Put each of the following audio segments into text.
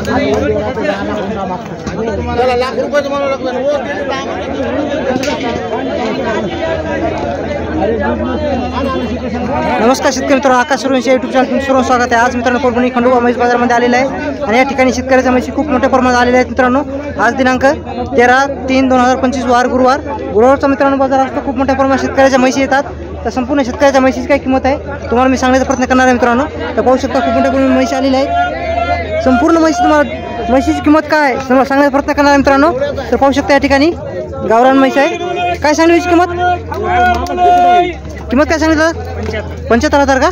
लाख रुपयाचं म्हणावं लागतं. नमस्कार शेतकरी मित्रांनो, आकाश सूर्यवंशी यूट्यूब चॅनल तुमचं सर्व स्वागत आहे. आज मित्रांनो परभणी खंडोबा म्हैस बाजारामध्ये आलेला आहे आणि या ठिकाणी शेतकऱ्याच्या म्हशी खूप मोठ्या प्रमाणात आलेल्या आहेत. मित्रांनो आज दिनांक 13/3/2025 वार गुरुवारचा मित्रांनो बाजार असतो. खूप मोठ्या प्रमाणात शेतकऱ्याच्या म्हशी येतात. तर संपूर्ण शेतकऱ्याच्या म्हशीची काय किंमत आहे तुम्हाला मी सांगण्याचा प्रयत्न करणार आहे. मित्रांनो तर पाहू शकता खूप मोठ्या प्रमाणात म्हशी आलेल्या आहेत. संपूर्ण म्हशी तुम्हाला म्हशीची किंमत काय सांगण्याचा प्रयत्न करणार आहे मित्रांनो. तर पाहू शकता या ठिकाणी गावरान म्हैस आहे. काय सांगली याची किंमत काय सांगितलं? 75,000 का?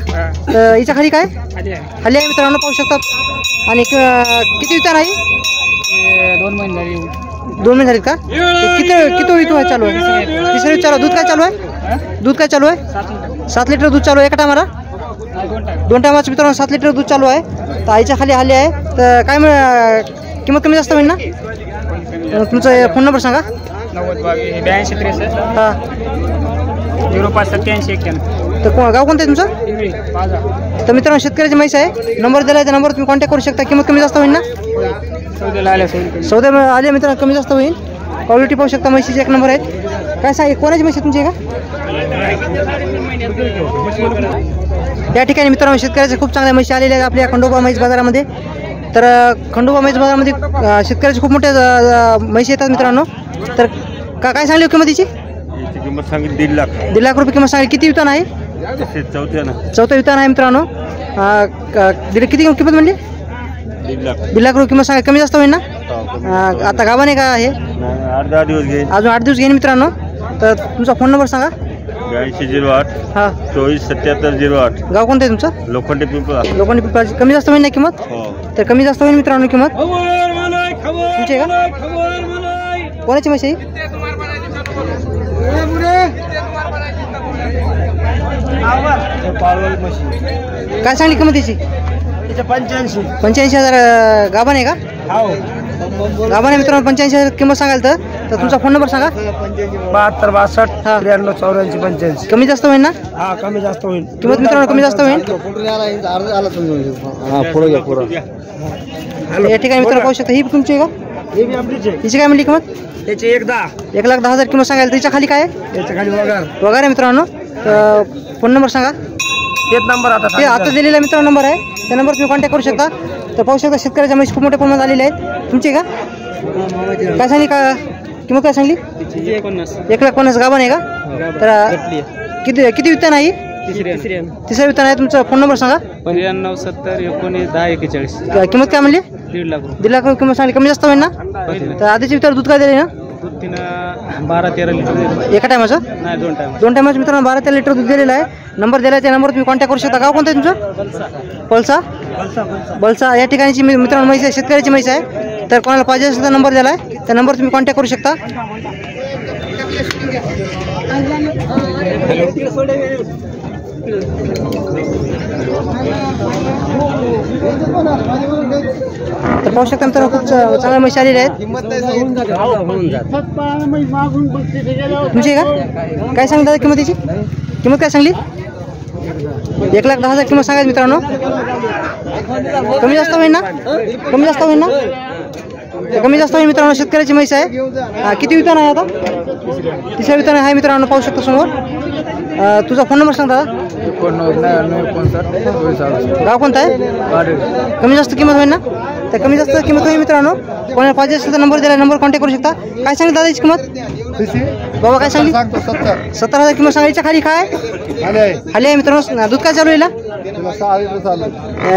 तर हिच्या खाली काय खाली आहे मित्रांनो पाहू शकता. आणि किती विचार आहे? 2 महिने 2 महिने झालीत का? किती वितू चालू आहे? तिसरं चालू. दूध काय चालू आहे? 7 लिटर दूध चालू आहे एका टायमाला. 2 टायमाचं मित्रांनो 7 लिटर दूध चालू आहे. तर आईच्या खाली आली आहे. तर काय किंमत कमी जास्त होईल ना? तुमचा फोन नंबर सांगा. 82 हां 058781. तर गाव कोणतं आहे तुमचं? तर मित्रांनो शेतकऱ्याची म्हैस आहे. नंबर दिला आहे त्या नंबरवर तुम्ही कॉन्टॅक्ट करू शकता. किंमत कमी जास्त होईल ना? सौदे आले मित्रांनो कमी जास्त होईल. क्वालिटी पाहू शकता म्हशीचे एक नंबर आहेत. काय सांग कोणाची म्हशी तुमची आहे का? या ठिकाणी मित्रांनो शेतकऱ्याच्या खूप चांगल्या म्हशी आलेल्या आहेत आपल्या खंडोबा म्हैस बाजारामध्ये. तर खंडोबा म्हैस बाजारामध्ये शेतकऱ्याचे खूप मोठ्या म्हशी येतात मित्रांनो. तर काय सांगली किंमतीची? किंमत सांगितली 1.5 लाख. 1.5 लाख रुपये किंमत सांगली. किती वितान आहे? चौथं वितान आहे मित्रांनो. किती किंमत म्हणली? 1.5 लाख रुपये किंमत सांगा. कमी जास्त होईल ना? आता गावाने का आहे? 8-10 दिवस घेईन. अजून 8 दिवस घेईन मित्रांनो. तर तुमचा फोन नंबर सांगा. 8208 हां 247708. गाव कोणतं आहे तुमचं? लोखंडे पिंपळा. लोखंडी पिंपळाची. कमी जास्त होईल ना किंमत? तर कमी जास्त होईल मित्रांनो किंमत. तुमची आहे का? कोणाची म्हशी आहे? काय सांगली किंमत त्याची? 85,000. गाभण आहे का? गाभण आहे मित्रांनो. 85,000 किंमत सांगाल. तर तुमचा फोन नंबर सांगा. 72 62 93 84 85. कमी जास्त होईल ना? हा कमी जास्त होईल. किंमत मित्रांनो कमी जास्त होईल. या ठिकाणी मित्रांनो पाहू शकता. ही तुमची आहे का? हिची काय म्हणली किंमत? त्याची 1,10,000 किंमत सांगायला. त्याच्या खाली काय आहे? त्याच्या खाली वगैरे आहे मित्रांनो. तर फोन नंबर सांगा. तेच नंबर आता दिलेला मित्रांनो नंबर आहे. त्या नंबरवर तुम्ही कॉन्टॅक्ट करू शकता. तर पाहू शकता शेतकऱ्याच्या म्हशी खूप मोठ्या प्रमाणात आलेल्या आहेत. तुमची का? काय सांगली का किंमत? काय सांगली? 1,50,000. गाभण आहे का? तर किती वित्तान आहे? तिसऱ्या वित्तान आहे. तुमचा फोन नंबर सांगा. 93 70 19 10 41. किंमत काय म्हणली? 1.5 लाख. 1.5 लाख किंमत सांगली. कमी जास्त होईल ना? तर आधीची वित्तावर दूध काय दिले ना? 12-13 लिटर. एका टायमाचं? नाही 2 टायमाचं मित्रांनो 12-13 लिटर दूध दिलेलं आहे. नंबर दिला आहे त्या नंबरवर तुम्ही कॉन्टॅक्ट करू शकता. गाव कोणतं आहे तुमचं? बलसा. या ठिकाणची मित्रांनो म्हैस आहे. शेतकऱ्याची म्हैस आहे. तर कोणाला पाहिजे असेल तर नंबर दिला आहे त्या नंबरवर तुम्ही कॉन्टॅक्ट करू शकता. तर पाहू शकता मित्रांनो खूप चांगल्या म्हशी आलेल्या आहेत. तुमची का? काय सांगता दादा किंमतीची? किंमत काय सांगली? 1,10,000 किंमत सांगायची मित्रांनो. कमी जास्त होईल ना? कमी जास्त होईल मित्रांनो. शेतकऱ्याची म्हैस आहे. किती वितान आहे आता? तिसऱ्या वितान आहे मित्रांनो पाहू शकता समोर. तुझा फोन नंबर सांग दादा. 89 गाव कोणतं आहे? कमी जास्त किंमत होईल ना? तर कमी जास्त किंमत होईल मित्रांनो. कोणाला पाहिजे असेल तर नंबर दिला नंबर कॉन्टॅक्ट करू शकता. काय सांगितलं दादाची किंमत? बाबा काय सांगली? 70,000 किंमत सांगायच्या. खाली काय खाली आहे मित्रांनो. दूध काय चालू आहे?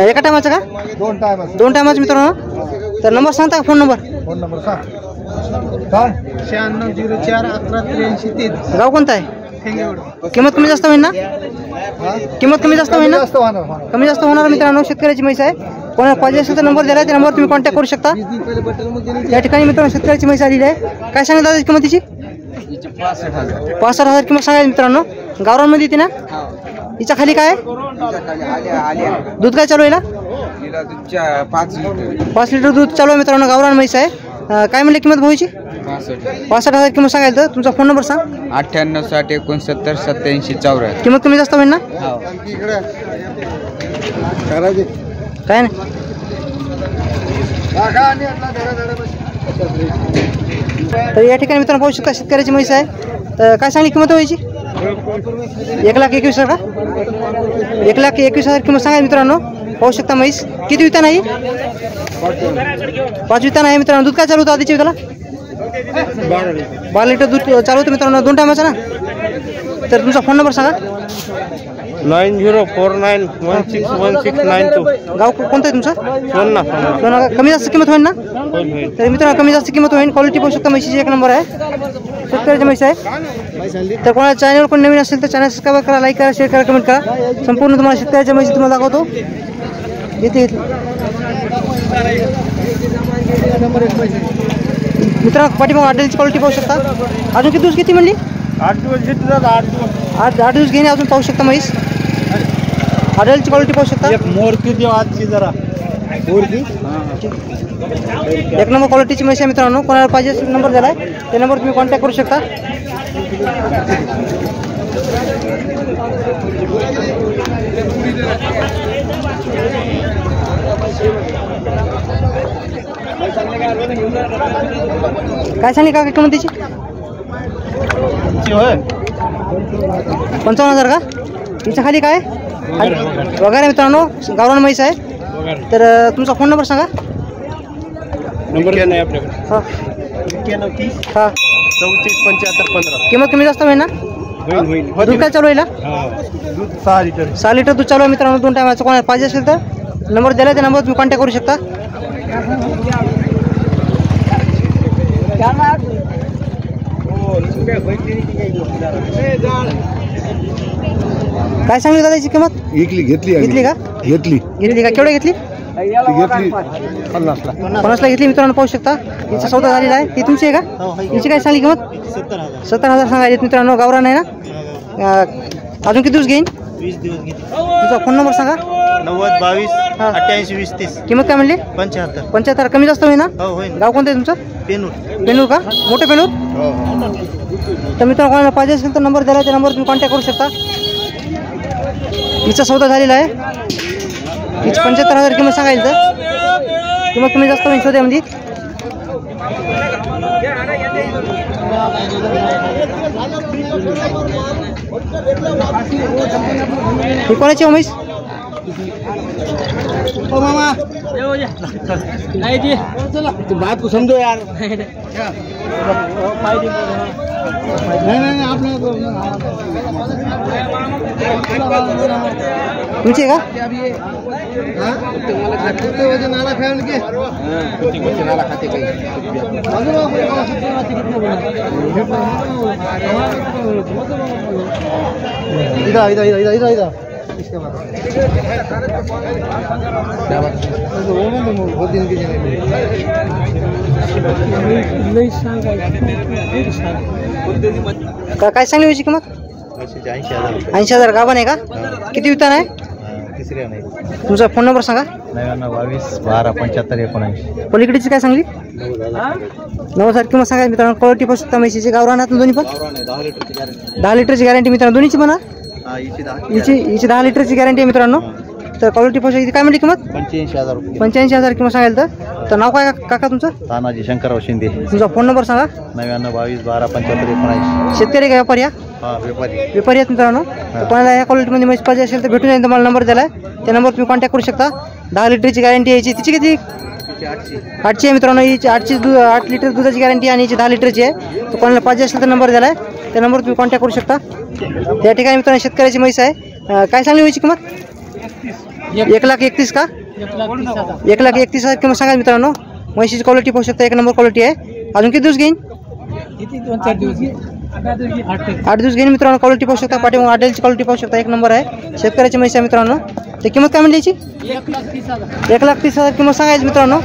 एका टायमाचं का? 2 टायमाचं मित्रांनो. तर नंबर सांगता का? फोन नंबर 9604 गाव कोणतं आहे? किंमत कमी जास्त होईल ना? किंमत कमी जास्त होईल ना? कमी जास्त होणार मित्रांनो. शेतकऱ्याची म्हैस आहे. कोणाला पाहिजे असेल तर नंबर दिला त्या नंबरवर तुम्ही कॉन्टॅक्ट करू शकता. या ठिकाणी मित्रांनो शेतकऱ्याची म्हैस आलेली आहे. काय सांगितलं दादा किंमतीची? 65,000 किंमत सांगायची मित्रांनो. गावरांमध्ये येते ना? हिच्या खाली काय आहे? दूध काय चालू आहे? 5 लिटर दूध चालू आहे मित्रांनो. गावरान म्हैस आहे. काय म्हणले किंमत भाऊची? 65,000 किंमत सांगायचं. तुमचा फोन नंबर सांग. 98 60 69 87 84. किंमत कमी जास्त होईल ना? काय नाही. तर या ठिकाणी मित्रांनो पाहू शकता शेतकऱ्याची म्हैस आहे. तर काय सांगली किंमत व्हायची? 1,21,000 का? 1,21,000 किंमत सांगा मित्रांनो. पाहू शकता म्हैस किती वितान आहे? 5 वितान आहे मित्रांनो. दूध काय चालू होतं आधीच्या विताला? 12 लिटर दूध चालू होतं मित्रांनो. 2 टायमाचा ना. तर तुमचा फोन नंबर सांगा. 9049161692. गाव कोणतं आहे तुमचं? सोन्ना. कमी जास्त किंमत होईल ना? तर मित्रांनो कमी जास्त किंमत होईल. क्वालिटी पाहू शकता म्हशीची 1 नंबर आहे. शेतकऱ्याची म्हैस आहे. तर कोणाला चॅनलवर कोण नवीन असेल तर चॅनल सबस्क्राईब करा, लाईक करा, शेअर करा, कमेंट करा. संपूर्ण तुम्हाला शेतकऱ्याच्या म्हशी तुम्हाला दाखवतो. येते मित्रांनो पाठीमाग हॉटेलची क्वालिटी पाहू शकता. अजून किती दिवस किती म्हणली? 8 दिवस घेतले. 8 दिवस घेणे. अजून पाहू शकता म्हैस. हॉटेलची क्वालिटी पाहू शकता. मोरकी देऊ आजची जरा. मोरकी 1 नंबर क्वालिटीची म्हैस आहे मित्रांनो. कोणाला पाहिजे नंबर दिला आहे त्या नंबर तुम्ही कॉन्टॅक्ट करू शकता. काय सांगली का किंमत त्याची? 55,000 का? तिच्या खाली काय वगैरे मित्रांनो गावरान म्हैस आहे. तर तुमचा फोन नंबर सांगा. नंबर नाही आपल्याकडे. हां 9130 हां 347515. किंमत कमी जास्त होईल ना? दूध काय चालू आहे? दूध 6 लिटर. 6 लिटर दूध चालू आहे मित्रांनो. 2 टायमाचं कोणाला पाहिजे असेल तर नंबर दिला त्या नंबर तुम्ही कॉन्टॅक्ट करू शकता. काय सांगली दादा याची किंमत? घेतली का? घेतली का? केवढी घेतली? 50ला घेतली मित्रांनो. पाहू शकता हिचा सौदा झालेला आहे. ती तुमची आहे का? हिची काय सांगली किंमत? 70,000 सांगायचे मित्रांनो. गावरान आहे ना? अजून किती दिवस घेईन? 20 दिवस घेतले. तुझा फोन नंबर सांगा. 9022 88 20 30. किंमत काय म्हणली? 75. कमी जास्त होईल ना? हो होईल. गाव कोणतं आहे तुमचं? पेनूर का? मोठे पेनूर. तर मित्रांनो कोणाला पाहिजे असेल तर नंबर दिला त्या नंबर तुम्ही कॉन्टॅक्ट करू शकता. हिचा सौदा झालेला आहे. हिची 75,000 किंमत सांगायची तर किंमत कमी जास्त होईल सौद्यामध्ये. ही कोणाची हो म्हैस? बात को समझो यार. तुमची आहे का? इधर काय सांगली व्हायची किंमत? 80,000. गाभण आहे का? किती वितान आहे? तिसऱ्या नाही. तुमचा फोन नंबर सांगा. 9922 12 75 19. पलीकडची काय सांगली? 9,000 किंमत सांगा मित्रांनो. क्वालिटी पण सुद्धा म्हशीची गावरान आहेत दोन्ही पण. 10 लिटरची गॅरंटी मित्रांनो दोन्हीची म्हणा. हिची 10 लिटरची गॅरंटी आहे मित्रांनो. तर क्वालिटी पण काय म्हणली किंमत? 85,000 रुपये. 85,000 किंमत सांगायला तर नाव काय काका तुमचं? तानाजी शंकरराव शिंदे. तुमचा फोन नंबर सांगा. 9922 12 75 19. शेतकरी का व्यापारी? व्यापारी आहेत मित्रांनो. तर कोणाला या क्वालिटीमध्ये म्हैस पाहिजे असेल तर भेटून जाईल. तुम्हाला नंबर दिला आहे त्या नंबर तुम्ही कॉन्टॅक्ट करू शकता. 10 लिटरची गॅरंटी यायची. तिची किती? 8ची आहे मित्रांनो. हिची 8 लिटर दुधाची गॅरंटी आणि हिची 10 लिटरची आहे. तर कोणाला पाहिजे असेल तर नंबर दिला आहे त्या नंबर तुम्ही कॉन्टॅक्ट करू शकता. त्या ठिकाणी मित्रांनो शेतकऱ्याची म्हैस आहे. काय सांगली व्हायची किंमत? 1,31,000 का? 1,31,000 किंमत सांगा मित्रांनो. म्हशीची क्वालिटी पाहू शकता. 1 नंबर क्वालिटी आहे. अजून किती दिवस घेईन? 8 दिवस घेईन मित्रांनो. क्वालिटी पाहू शकता. पाठीमागे हॉटेलची क्वालिटी पाहू शकता. 1 नंबर आहे. शेतकऱ्याची म्हैस आहे मित्रांनो. तर किंमत काय म्हणली याची? 1,30,000 किंमत सांगायची मित्रांनो.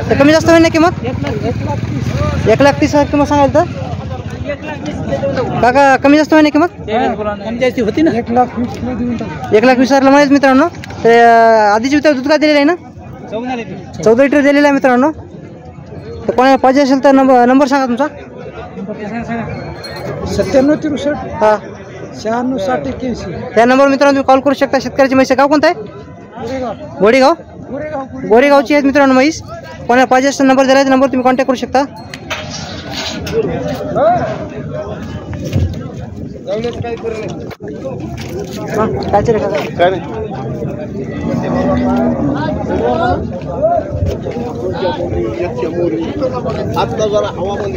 तर कमी जास्त होईल ना किंमत? 1,30,000 किंमत सांगायला तर काका कमी जास्त होईल ना किंमत? होती ना 1,20,000 म्हणायचं मित्रांनो. तर आधीची दूध काय दिलेलं आहे ना? 14 लिटर दिलेलं आहे मित्रांनो. तर कोणाला पाहिजे असेल तर नंबर सांगा तुमचा. 9763 हां 9660 81. त्या नंबर मित्रांनो तुम्ही कॉल करू शकता. शेतकऱ्याची म्हैस गाव कोणतं आहे? गोरेगावची आहेत मित्रांनो म्हैस. कोणाला पाहिजे असेल नंबर दिला नंबर तुम्ही कॉन्टॅक्ट करू शकता. काय चालेल का? आता जरा हवामान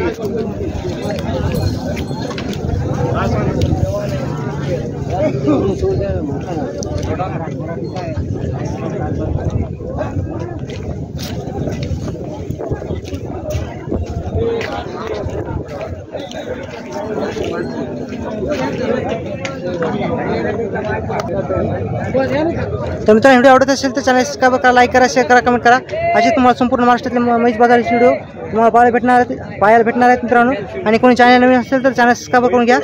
तर मित्रांनो व्हिडिओ आवडत असेल तर चॅनल सबस्क्राईब करा, लाईक करा, शेअर करा, कमेंट करा. असे तुम्हाला संपूर्ण महाराष्ट्रातले म्हैस बाजाराचे व्हिडिओ तुम्हाला पाहायला भेटणार आहेत मित्रांनो. आणि कोणी चॅनल नवीन असेल तर चॅनल सबस्क्राईब करून घ्या.